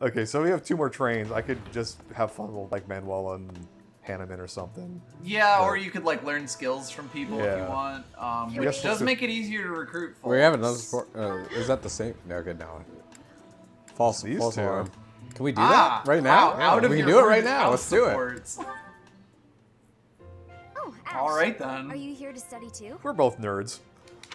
Okay, so we have 2 more trains. I could just have fun with like Manuel and Hanneman or something. Yeah, But- or you could like learn skills from people if you Yeah. want, Yes, which does let's do- make it easier to recruit. We have another folks. sport. Is that the same? No, good now. False. These False 2. alarm. Can we do Ah, that right now? wow, out of we your can do it right orders, now. house Let's do it. supports. Oh, Ash. All right then. Are you here to study too? We're both nerds.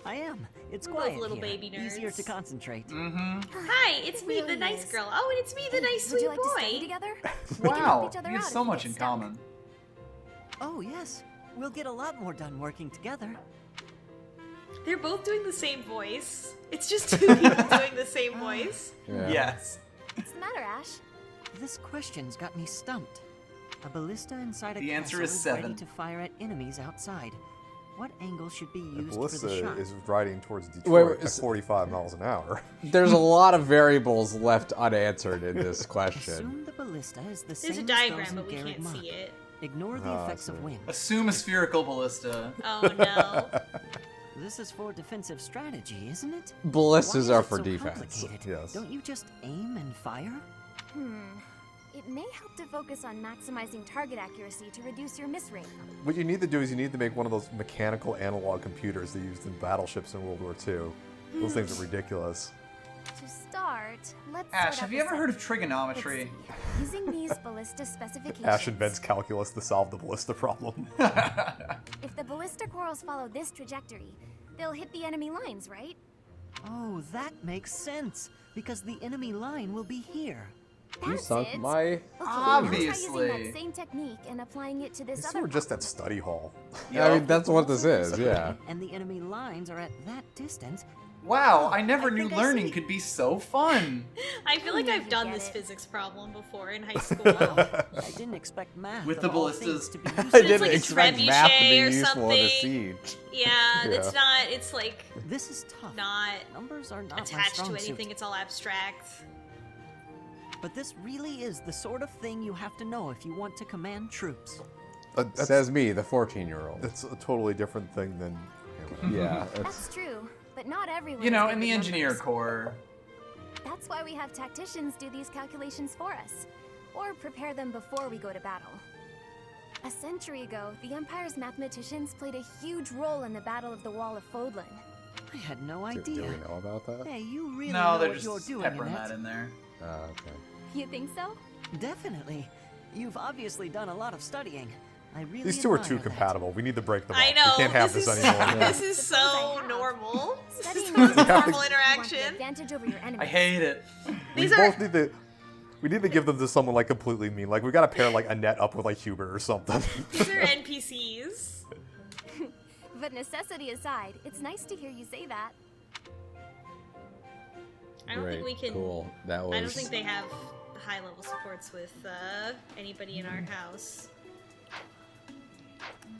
I am. It's We're quiet both little here. baby nerds. Easier to concentrate. Hi, it's It me, the really nice is. girl. Oh, and it's me, the nice Would sweet you like to study boy. together? We can help Wow, each other we have out so if we much get in stuck. common. Oh, yes. We'll get a lot more done working together. They're both doing the same voice. It's just 2 people doing the same voice. Yeah. Yes. What's the matter, Ash? This question's got me stumped. A ballista inside a The answer castle is ready 7. to fire at enemies outside. What angle should be The used for ballista the shot? is riding towards Detroit wait, at 45 miles an hour. There's a lot of variables left unanswered in this question. Assume the ballista is the There's same a as diagram, those in but we Garrett can't Mark. see it. Ignore the Ah, I effects of see. wind. Assume a spherical ballista. Oh no. This is for defensive strategy, isn't it? Ballistas Why are is it for so defense. complicated? Yes. Don't you just aim and fire? It may help to focus on maximizing target accuracy to reduce your miss rate. What you need to do is you need to make one of those mechanical analog computers they used in battleships in World War II. Those things are ridiculous. To start, let's Ash, sort have out you the ever heard of set. trigonometry? Let's see. Using these ballista specifications. Ash invents calculus to solve the ballista problem. If the ballista quarrels follow this trajectory, they'll hit the enemy lines, right? Oh, that makes sense. Because the enemy line will be here. You That's sunk it. my. Okay, Obviously. Now try using that same technique and applying it to this These other were just at problem. study hall. I mean, that's what this is. Yeah. And the enemy lines are at that distance. Wow, I never I knew think I learning see. could be so fun. I feel like I I've done get this it. physics problem before in high school. I didn't expect math With of the all ballistas. things to be I useful. didn't like a expect math to be trebuchet or useful in a something. siege. Yeah, Yeah. it's not. It's like This is tough. not Numbers are not my attached strong to anything. suit. It's all abstract. But this really is the sort of thing you have to know if you want to command troops. That's, Says me, the 14-year-old. that's a totally different thing than. Yeah. That's true, but not everyone. You know, is in good the with engineer numbers. corps. That's why we have tacticians do these calculations for us, or prepare them before we go to battle. A century ago, the Empire's mathematicians played a huge role in the Battle of the Wall of Fodlan. I had no Do idea. we know about that? Hey, you really No, know they're what you're just doing, peppering Annette. that in there. Okay. You think so? Definitely. You've obviously done a lot of studying. I really These 2 are admire too that. compatible. We need to break them up. I know. We can't have this this is, anymore. This is Suppose I so have. normal. Studying This is is normal you want the interaction. advantage over your enemy. I hate it. We These are both need to. We need to give them to someone like completely mean. Like we got to pair like Annette up with like Hubert or something. these are NPCs. But necessity aside, it's nice to hear you say that. I don't Great. think we can. Cool. That was. I don't think they have high level supports with anybody in our house.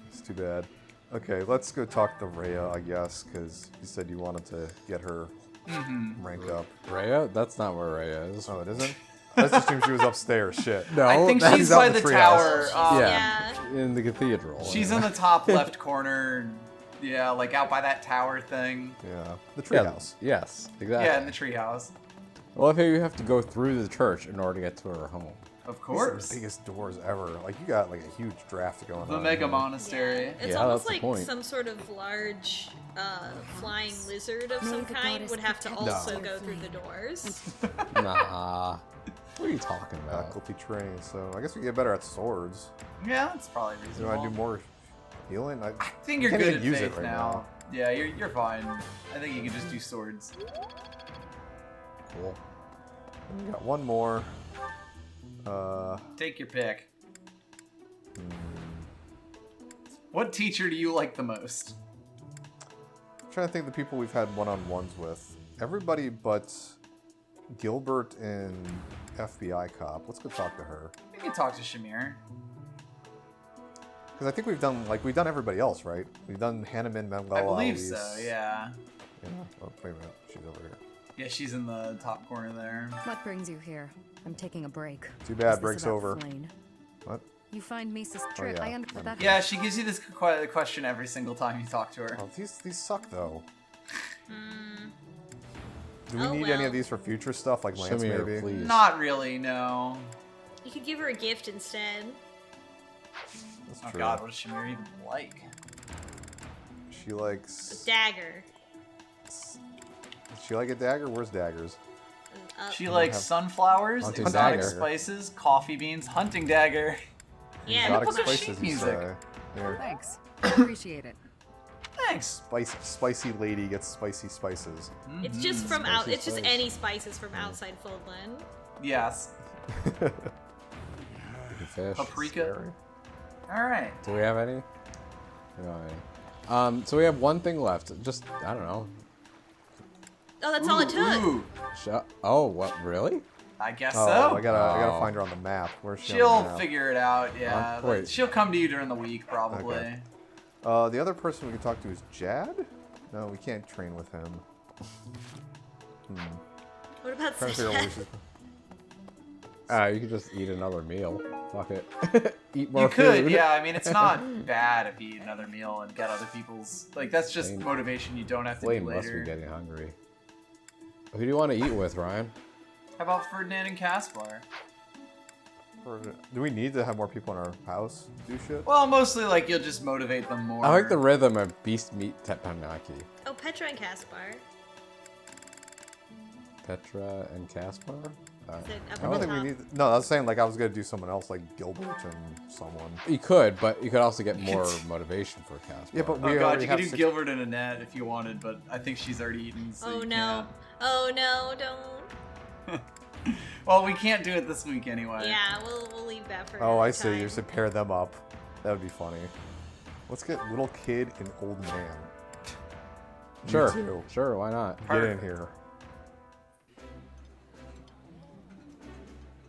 It's too bad. Okay, let's go talk to Rhea, I guess, because you said you wanted to get her ranked up. Rhea? That's not where Rhea is. Oh, it isn't? I just assumed she was upstairs. Shit. No, I think that's she's out by in the the treehouse. tower. Yeah. in the cathedral. She's in the top left corner. Yeah, like out by that tower thing. Yeah. The Yeah, treehouse. Yes, exactly. Yeah, in the treehouse. Well, if you have to go through the church in order to get to her home. Of These are course. the biggest doors ever. Like you got like a huge draft going The on. mega here. monastery. It's Yeah, almost that's the like point. some sort of large flying lizard of May some the kind goddess would have to protect us also from go your through the flame. doors. Nah. What are you talking about? Faculty train. So I guess we get better at swords. Yeah, that's probably Do reasonable. I do more healing? I think you're can't good even at use faith it right now. Yeah, you're fine. I think you can just do swords. Cool. And we got one more. Take your pick. What teacher do you like the most? I'm trying to think of the people we've had one-on-ones with. Everybody but Gilbert and FBI cop. Let's go talk to her. You can talk to Shamir. Because I think we've done everybody else, right? We've done Hanneman, Manuel, I believe Alice. so, yeah. Yeah. Oh, wait a minute. She's over here. Yeah, she's in the top corner there. What brings you here? I'm taking a break. Too bad, Is this break's about over. Flayn? What? You find me suspicious. yeah. I understand that. Yeah, she gives you this question every single time you talk to her. Oh, these suck though. Do we need any of these for future stuff, like Lance, Shimmy her, maybe? please. Not really, no. You could give her a gift instead. That's Oh true. god, what does Shamir even like? She likes... A dagger. Does she like a dagger? Where's daggers? She likes sunflowers, Hunting exotic dagger. spices, coffee beans, hunting dagger. Yeah. Exotic look at spices, sheet you music. say. Here. Thanks. Appreciate it. Thanks. Spicy lady gets spicy spices. It's just from out. Spicy It's just spice. any spices from outside Foldland. Yes. Fish. Paprika. Alright. Do we have any? We don't have any. So we have one thing left. Just, I don't know. Oh, that's all it took. Ooh, Oh, what? Really? I guess Oh, so. I gotta Oh. find her on the map. Where's she on She'll the map? figure it out, yeah. Huh? Wait. She'll come to you during the week, probably. Okay. The other person we can talk to is Jad? No, we can't train with him. What about Trying to figure out where we Seth? should... You could just eat another meal. Fuck it. Eat more You could, food. yeah. I mean, it's not bad if you eat another meal and get other people's... Like, that's just Flame- motivation you don't have to Flame do must be later. getting hungry. Who do you want to eat with, Ryan? How about Ferdinand and Caspar? Do we need to have more people in our house do shit? Well, mostly, like, you'll just motivate them more. I like the rhythm of Beast Meat Teppanyaki. Oh, Petra and Caspar. Petra and Caspar? Is it up I at don't the think we top? need... No, I was saying, like, I was gonna do someone else, like Gilbert and someone. You could, but you could also get more motivation for Caspar. Yeah, but Oh we god, already you could have do 6... Gilbert and Annette if you wanted, but I think she's already eaten, so Oh you no. Oh no, don't. can't. Well, we can't do it this week anyway. Yeah, we'll leave that for Oh, another I see. time. You should pair them up. That would be funny. Let's get little kid and old man. You Sure, two. sure, why not? Get in here.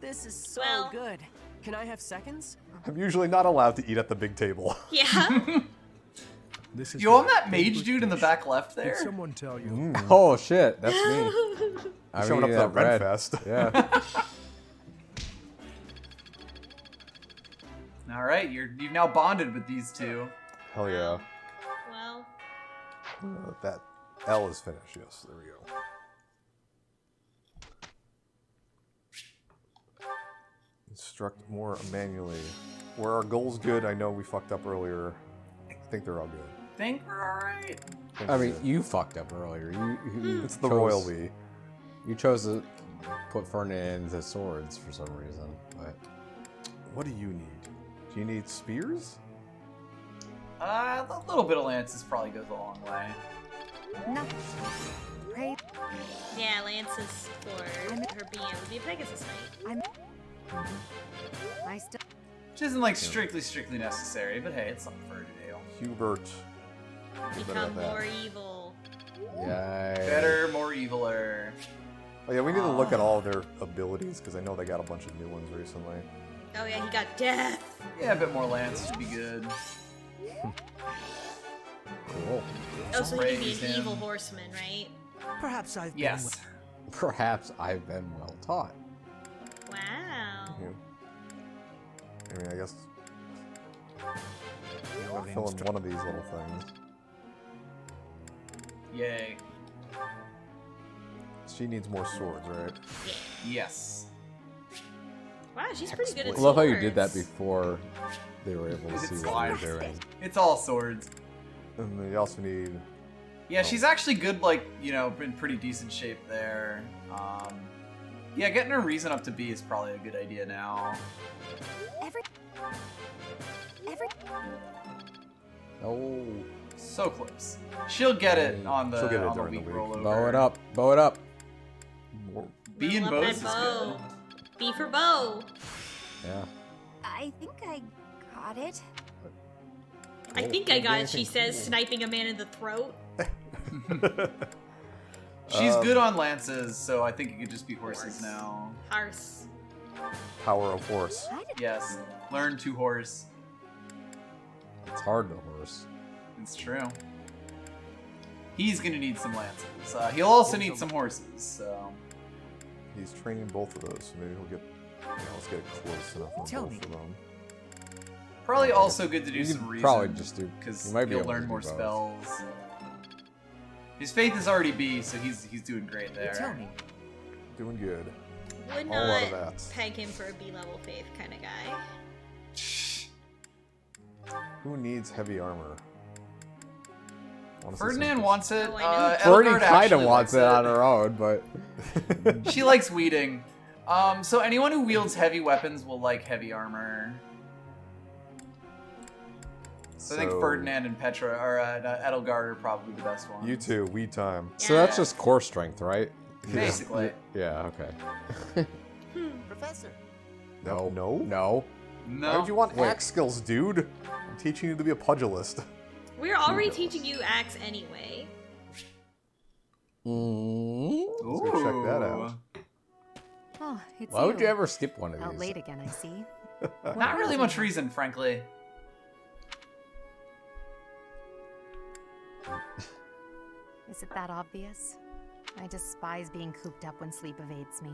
This is so Well- good. Can I have seconds? I'm usually not allowed to eat at the big table. Yeah. This is Yo, I'm my that mage favorite dude in the dish. back left Did there. someone tell you? Oh shit, that's me. I'm Showing up eating to that that Red bread. Fest. Yeah. All right, you've now bonded with these two. Hell yeah. Well, That L is finished. Yes, there we go. Instruct more manually. Were our goals good? I know we fucked up earlier. I think they're all good. Think we're all right. Think I we're mean, good. you fucked up earlier. You It's the chose- royal we. You chose to put Ferdinand into swords for some reason, but What do you need? Do you need spears? A little bit of Lance's probably goes a long way. No. Right. yeah, Lance's for her being able to be a Pegasus Knight. I still. Which isn't like strictly necessary, but hey, it's something for her to do. Hubert. Feel better Become about that. more evil. yay. Better, more eviler. Oh yeah, we need to look at all of their abilities because I know they got a bunch of new ones recently. Oh yeah, he got death. Yeah, a bit more Lance should be good. Cool. Oh, so he can be Raise an him. evil horseman, right? Perhaps I've been Yes. Perhaps I've been well taught. Wow. Yeah. I mean, I guess I'll fill in one of these little things. Yay. She needs more swords, right? Yes. Wow, she's pretty good I at love how you did that swords. before they were able to see It's what you fine. were doing. It's all swords. And then you also need. Yeah, she's actually good, like, you know, in pretty decent shape there. Yeah, getting her reason up to B is probably a good idea now. Every Oh, So close. She'll get it on the, She'll get it on the during the week week. rollover. bow it up, bow it up. More. B and Level up bows that is bow. good. B for bow. Yeah. I think I got it. I Oh, think I got it, she anything says, cool. sniping a man in the throat. She's good on lances, so I think it could just be horses now. Horse. Power of horse. I did. Yes. Learn to horse. It's hard to horse. It's true. He's gonna need some lances. He'll also need some horses, so... He's training both of those, so maybe he'll get. Yeah, let's get close enough on Tell both me. of them. Probably also good to do You some could reason. probably just do. Because you might be you'll able to learn do more both. spells. His faith is already B, so he's doing great You tell there. me. Doing good. Would All out not of that. peg him for a B level faith kind of guy. Who needs heavy armor? Honestly, Ferdinand some- wants it. Oh, I know. Birdie Edelgard kind of actually wants likes it on her own, but She likes weeding. So anyone who wields heavy weapons will like heavy armor. So I think Ferdinand and Petra or Edelgard are probably the best ones. You two, weed time. so that's just core strength, right? Basically. Yeah. Okay. Professor. No. No? No. No. Why would you want Wait. axe skills, dude? I'm teaching you to be a pugilist. We're already teaching you axe anyway. Let's go check that out. Oh, it's Why would you ever skip one of Out these? late again, I see. Not really much reason, frankly. Is it that obvious? I despise being cooped up when sleep evades me.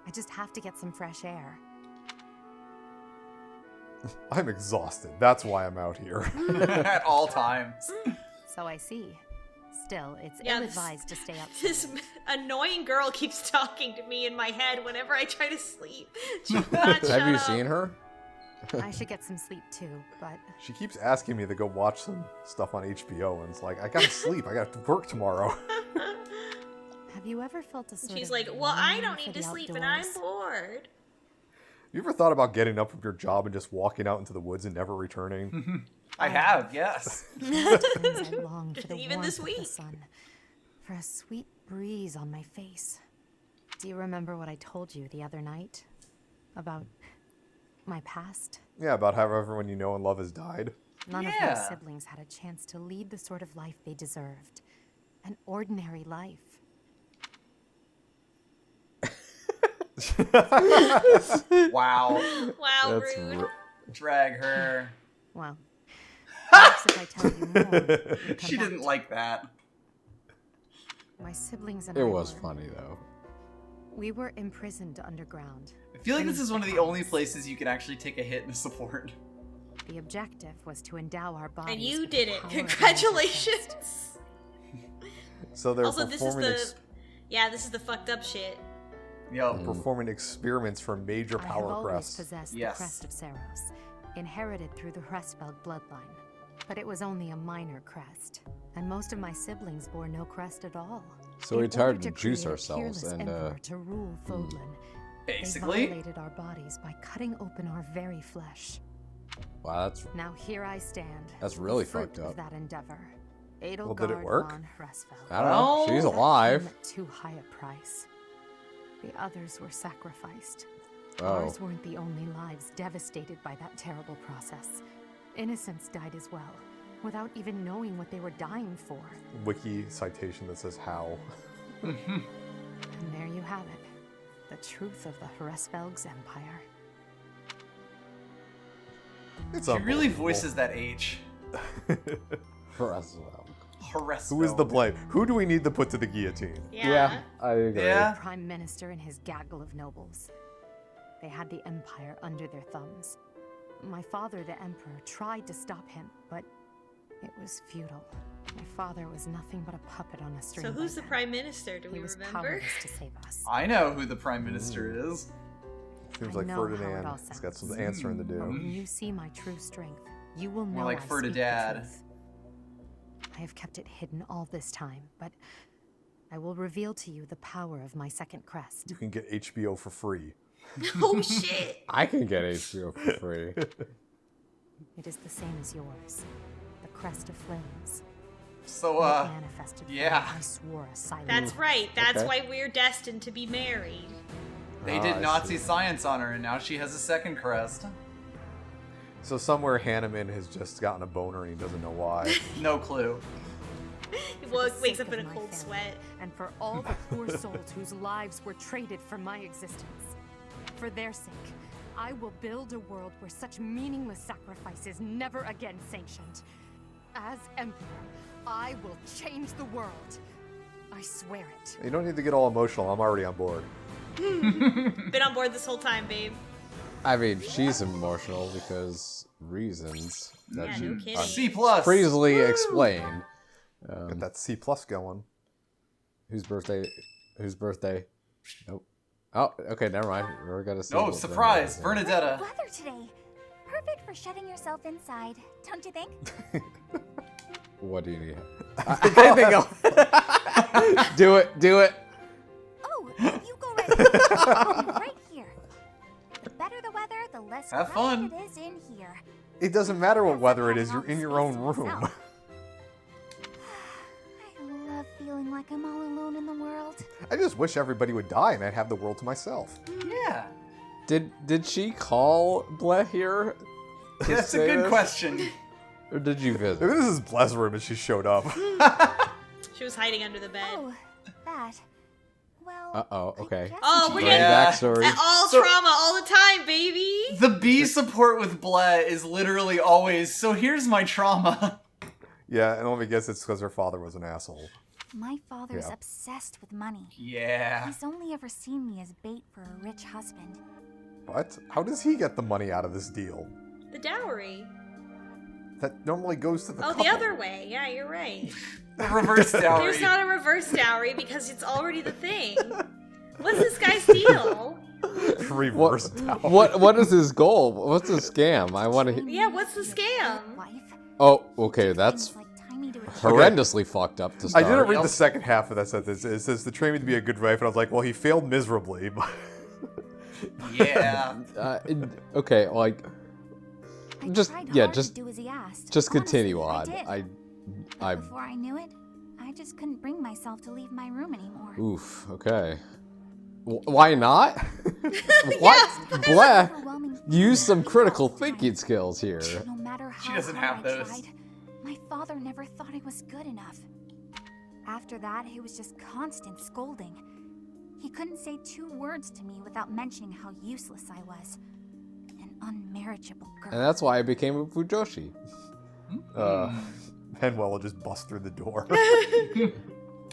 I just have to get some fresh air. I'm exhausted. That's why I'm out here. At all times. So I see. Still, it's Yeah, ill-advised to stay up. This annoying girl keeps talking to me in my head whenever I try to sleep. She will not shut Have you up. seen her? I should get some sleep too, but She keeps asking me to go watch some stuff on HBO, and it's like, I gotta sleep. I gotta work tomorrow. have you ever felt a sort She's of like, well, I longing don't for need the to sleep and I'm outdoors? bored. You ever thought about getting up from your job and just walking out into the woods and never returning? I have, yes. Sometimes I long for the Even warmth this of the week. sun, for a sweet breeze on my face. Do you remember what I told you the other night about my past? Yeah, about how everyone you know and love has died. None of Yeah. my siblings had a chance to lead the sort of life they deserved. An ordinary life. Wow. Wow, That's rude. Drag her. Well, perhaps if I tell you more, you come She back didn't to- like that. My siblings and It I was were, funny though. We were imprisoned underground. I feel like this beneath is one of the the only palace. places you can actually take a hit and support. The objective was to endow our bodies. And you with the did it. power of the Congratulations. So they're Also, this is performing, the this is the fucked up shit. Yo. performing experiments for major I have power always crests. possessed Yes. the crest of Saros, inherited through the Hrestfeld bloodline. But it was only a minor crest, and most of my siblings bore no crest at all. So In we tried order to create juice a ourselves peerless and emperor to rule Fodlan, Basically. they violated our bodies by cutting open our very flesh. wow, that's Now here I stand. That's the really fruit fucked of up. that endeavor. Well, did it Edelgard work? von Hrestfeld. I don't know. Well, She's That alive. came at too high a price. The others were sacrificed. Oh, Ours weren't the only lives devastated by that terrible process. Innocents died as well, without even knowing what they were dying for. Wiki citation that says how. And there you have it. The truth of the Hrestfeld's empire. It's She really unbelievable. voices that H. for us as well. Horrendous. Who is the blame? Who do we need to put to the guillotine? Yeah. I agree. Yeah. The Prime Minister and his gaggle of nobles. They had the empire under their thumbs. My father, the Emperor, tried to stop him, but it was futile. My father was nothing but a puppet on a string. So by who's the then. Prime Minister? Do He we was remember? powerless to save us. I know who the Prime Minister is. Seems I like know how it Ferdinand all has got some sounds. answering to But do. when you see my true strength, you will know More like I Ferda speak the Dad. truth. I have kept it hidden all this time, but I will reveal to you the power of my second crest. You can get HBO for free. Oh shit. I can get HBO for free. It is the same as yours, the crest of flames. So, When it manifested for me, yeah. I swore a silent That's right. That's Okay. why we're destined to be married. they Ah, did I Nazi see. science on her, and now she has a second crest. So somewhere Hanneman has just gotten a boner and he doesn't know why. No clue. He For the wakes sake up in of a my cold family, sweat. and for all the poor souls whose lives were traded for my existence. For their sake, I will build a world where such meaningless sacrifice is never again sanctioned. As Emperor, I will change the world. I swear it. You don't need to get all emotional. I'm already on board. Been on board this whole time, babe. I mean, she's emotional because reasons that Yeah, she no kidding. C plus. easily explained. Get that C plus going. Whose birthday? Whose birthday? Nope. Oh, okay, never mind. We're gonna see. Oh, what surprise! Bernadette Bernadetta. Weather today. Perfect for shutting yourself inside, don't you think? is. What do you need? I think I'll... Do it. Do it. Oh, you go right ahead. I'll be right here. The better the weather, the less Have crowded fun. it is in here. It doesn't matter what weather it is. You're in your own room. I love feeling like I'm all alone in the world. I just wish everybody would die and I'd have the world to myself. Yeah. Did she call Bleh here? to That's a say good this? question. Or did you visit? Maybe this is Bless room and she showed up. She was hiding under the bed. Oh, that. Well. Uh-oh, I okay. guess Oh, I we're should- getting Yeah. Backstory. All So- trauma all the time, baby. The B support with Bleh is literally always, so here's my trauma. Yeah, and let me guess, it's because her father was an asshole. My father's Yeah. obsessed with money. Yeah. He's only ever seen me as bait for a rich husband. What? How does he get the money out of this deal? The dowry. That normally goes to the Oh, couple. the other way. Yeah, you're right. The reverse dowry. There's not a reverse dowry because it's already the thing. What's this guy's deal? Reverse dowry. What is his goal? What's the scam? I want to. Yeah, what's the scam? Wife. Oh, okay, that's Things like tie me to a horrendously fucked up to I start. didn't read Yep. the second half of that sentence. It says to train me to be a good wife, and I was like, well, he failed miserably. But Yeah. Okay, like I just tried yeah, hard just to do as he asked. just Honestly, continue on. I did. I Before I knew it, I just couldn't bring myself to leave my room anymore. oof. Okay. Why not? What? Bleh. Overwhelming Use some feeling critical all the time. thinking skills here. No matter how She doesn't hard have I those. tried, my father never thought I was good enough. After that, it was just constant scolding. He couldn't say 2 words to me without mentioning how useless I was. An unmarriageable girl. And that's why I became a Fujoshi. Manuel will just bust through the door.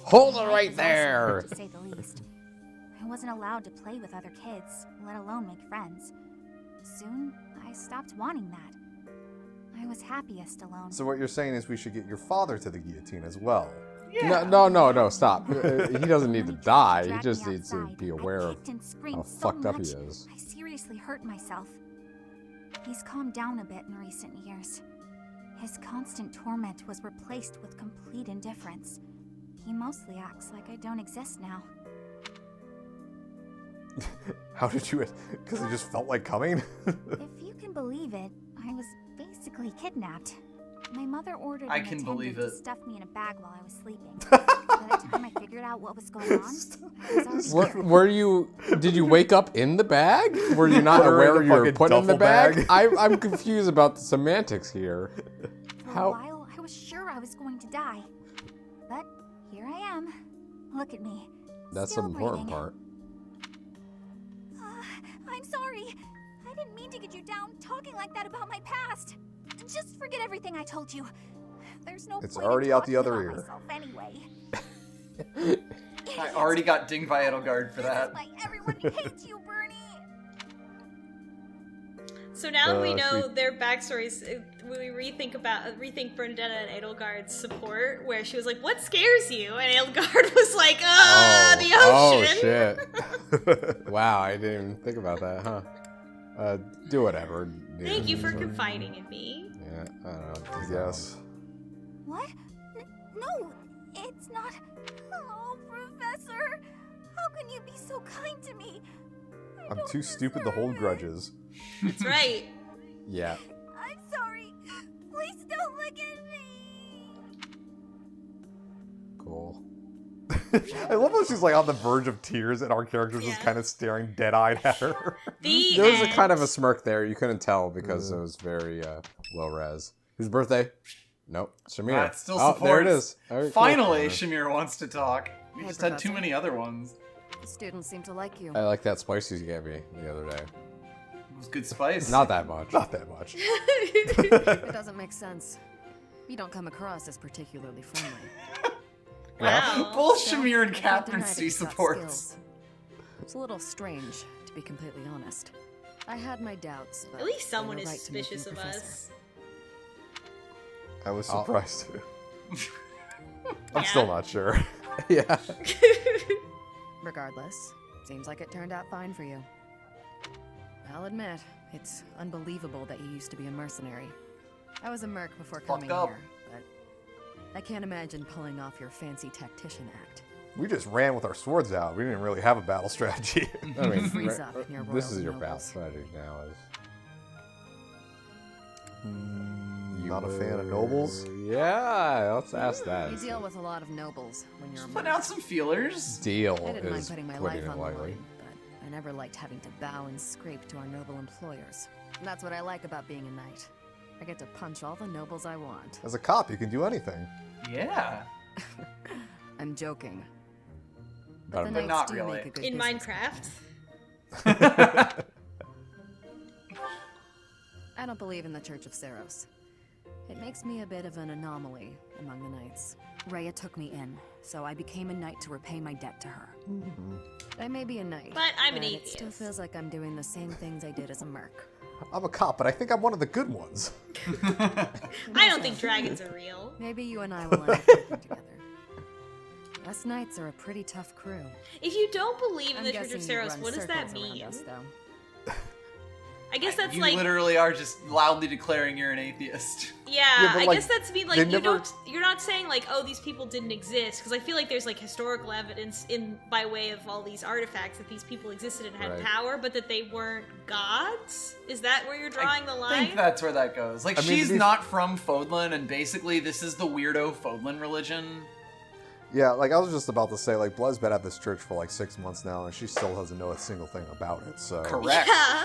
Hold it Life right was also there. hard, to say the least. I wasn't allowed to play with other kids, let alone make friends. Soon, I stopped wanting that. I was happiest alone. So what you're saying is we should get your father to the guillotine as well. Yeah. No, stop. He doesn't need to When he tried die. He drag just me needs to outside, be I aware of kicked and screamed how so fucked up he much, is. I seriously hurt myself. He's calmed down a bit in recent years. His constant torment was replaced with complete indifference. He mostly acts like I don't exist now. How did you? Because it just felt like coming. If you can believe it, I was basically kidnapped. My mother ordered I an can attendant believe to it. stuff me in a bag while I was sleeping. By the time I figured out what was going on, I was already scared. Were you? Did you wake up in the bag? Were you not Put her in aware the you were fucking put in the duffel bag? bag. I'm confused about the semantics here. For How- a while, I was sure I was going to die. But here I am. Look at me. That's Still the important breathing. part. I'm sorry. I didn't mean to get you down talking like that about my past. Just forget everything I told you. There's no It's point in already out the talking other about ear. myself anyway. I already got ding by Edelgard for This is that. why everyone hates you, Bernie. So now that we should know we- their backstories, when we rethink Bernadetta and Edelgard's support, where she was like, "What scares you?" and Edelgard was like, the ocean." shit. Wow, I didn't even think about that, huh? Do whatever. dude. Thank you for confiding in me. Yeah, I don't know. I guess. What? No, it's not. Oh, Professor. How can you be so kind to me? I I'm don't too stupid to hold deserve it. grudges. That's right. Yeah. I'm sorry. Please don't look at me. Cool. I love how she's like on the verge of tears and our character's just Yeah. kind of staring dead-eyed at her. The There was a end. kind of a smirk there. You couldn't tell because it was very low res. Whose birthday? Nope. Shamir. Ah, it still oh, there it supports. is. All right, cool. Finally, Shamir wants to talk. We Hey, just had too Professor. many other ones. The students seem to like you. I like that spice you gave me the other day. It was good spice. Not that much. Not that much. It doesn't make sense. You don't come across as particularly friendly. Wow. Both So, Shamir and I can't Catherine deny that C you've got supports. skills. It's a little strange, to be completely honest. I had my doubts, but At least they someone were is right to make you suspicious of professor. us. I was Oh. surprised too. I'm Yeah. still not sure. Yeah. Regardless, seems like it turned out fine for you. I'll admit, it's unbelievable that you used to be a mercenary. I was a merc before coming up. here, but I can't imagine pulling off your fancy tactician act. We just ran with our swords out. We didn't really have a battle strategy. I mean, Freeze up near this royals is and your battle nobles. strategy now. Not a fan of nobles? Yeah, let's ask that. You deal with a lot of nobles when you're a Just put merc. out some feelers. Deal I didn't mind is putting my putting life it on the lightly. line, but I never liked having to bow and scrape to our noble employers. And that's what I like about being a knight. I get to punch all the nobles I want. As a cop, you can do anything. Yeah. I'm joking. But the I'm knights not do really. make a good In business Minecraft. I don't believe in the Church of Saros. It makes me a bit of an anomaly among the knights. Rhea took me in, so I became a knight to repay my debt to her. I may be a knight, But I'm an it still atheist. feels like I'm doing the same things I did as a merc. I'm a cop, but I think I'm one of the good ones. I don't think dragons are real. Maybe you and I will end up working together. Us knights are a pretty tough crew. If you don't believe in I'm the Church guessing of you Saros, run what does that circles around mean? us, though. I guess that's You like literally are just loudly declaring you're an atheist. yeah, but, I like, guess that's mean like they you never- you're not saying like oh these people didn't exist because I feel like there's like historical evidence in by way of all these artifacts that these people existed and had Right. power but that they weren't gods. Is that where you're drawing the I line? think that's where that goes. Like, I mean, she's these- not from Fodlan, and basically this is the weirdo Fodlan religion. Yeah, like I was just about to say, like Blood's been at this church for like 6 months now, and she still doesn't know a single thing about it. So Correct. Yeah.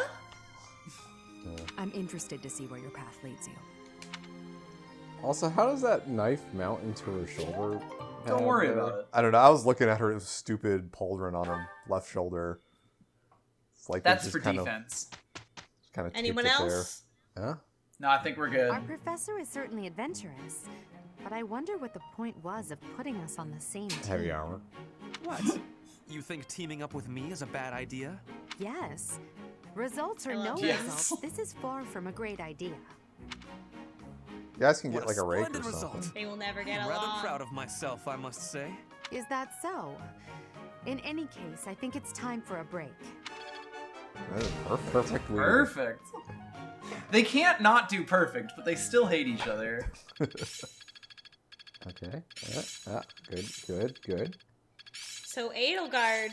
I'm interested to see where your path leads you. Also, how does that knife mount into her shoulder? Don't pad worry there? about it. I don't know. I was looking at her stupid pauldron on her left shoulder. It's like they That's just for kind defense. of Anyone else? Huh? No, I think we're good. Our professor is certainly adventurous, but I wonder what the point was of putting us on the same team. Heavy armor. What? You think teaming up with me is a bad idea? Yes. Results or I no love Yes. results, this is far from a great idea. You guys can What get like a rake or splendid something. result. They will never get I'm along. rather proud of myself, I must say. Is that so? In any case, I think it's time for a break. That is perfect. weird. Perfect. They can't not do perfect, but they still hate each other. Okay. Good. So Edelgard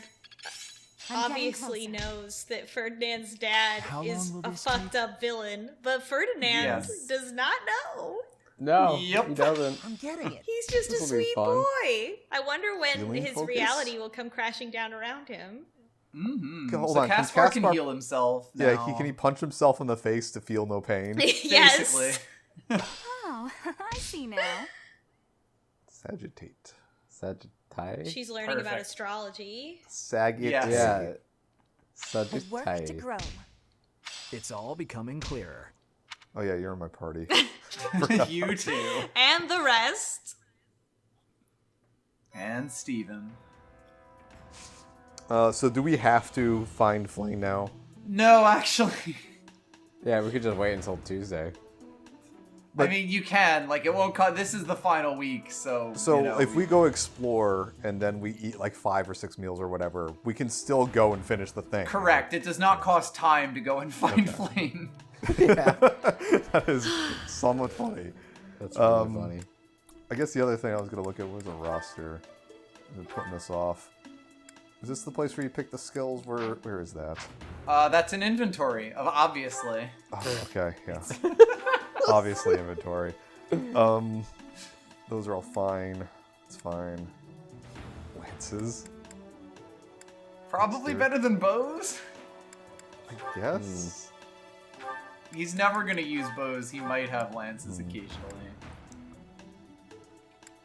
I'm getting obviously closer. knows that Ferdinand's dad How is long will a this fucked up villain, but Ferdinand Yes. does not know. No, Yep. he doesn't. I'm getting it. He's just a This'll be sweet fun. boy. I wonder when Feeling his focus? reality will come crashing down around him. Mm-hmm. Hold so on, can Caspar can Caspar- heal himself now. Yeah, can he punch himself in the face to feel no pain? Yes. Basically. Oh, I see now. Sagitate. Sagittarius? She's learning about Perfect. astrology. Sagitate. Yes. Yeah. A work to Sagittarius. grow. It's all becoming clearer. Oh yeah, you're in my party. You too. And the rest. And Steven. So do we have to find Flame now? No, actually. Yeah, we could just wait until Tuesday. I mean, you can. Like, it won't this is the final week, so... So you know, if we go explore and then we eat like 5 or 6 meals or whatever, we can still go and finish the thing. Correct. It does not cost time to go and find Flame. Yeah. That is somewhat funny. That's really funny. I guess the other thing I was going to look at was a roster. I've been putting this off. Is this the place where you pick the skills? Where is that? That's an inventory, obviously. Oh, okay, yeah. Obviously inventory. Those are all fine. It's fine. Lances, Probably better than bows. I guess. He's never gonna use bows. He might have lances occasionally.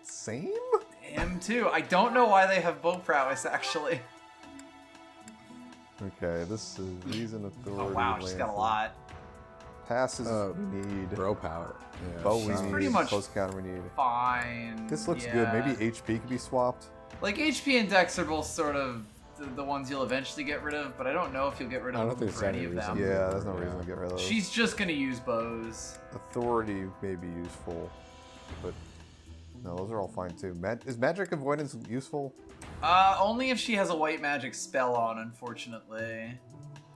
Same? Him too. I don't know why they have bow prowess, actually. Okay, this is reason authority. Oh wow, she's got a lance. lot. Passes we need. Bro power. Yeah, Bow we sounds- need. pretty much- Close counter we need. Fine. This looks yeah. good. Maybe HP could be swapped. Like HP and Dex are both sort of the ones you'll eventually get rid of, but I don't know if you'll get rid I of don't them think for any there's of any them. reason. Yeah, there's no reason to get rid of those. She's just gonna use bows. Authority may be useful, but No, those are all fine too. Is magic avoidance useful? Only if she has a white magic spell on, unfortunately.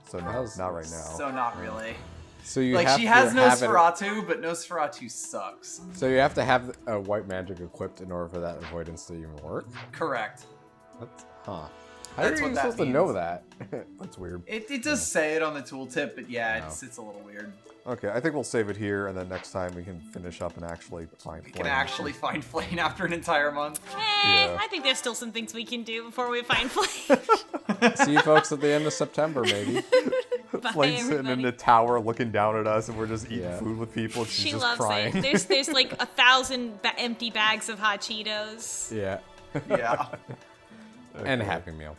So no, not right now. So not really. So you Like, have she to has have Nosferatu, but Nosferatu sucks. So you have to have a white magic equipped in order for that avoidance to even work? Correct. That's, How That's are what you that supposed to means. know that? That's weird. It does say it on the tooltip, but yeah, No. it's a little weird. Okay, I think we'll save it here, and then next time we can finish up and actually find We can actually find Flame after an entire month. Yeah. I think there's still some things we can do before we find Flame. See you folks at the end of September, maybe. Bye, Flame's sitting in everybody. the tower looking down at us, and we're just eating Yeah. food with people. And she's She just loves crying. it. There's like 1,000 empty bags of hot Cheetos. Yeah. Yeah. And a Happy Meal.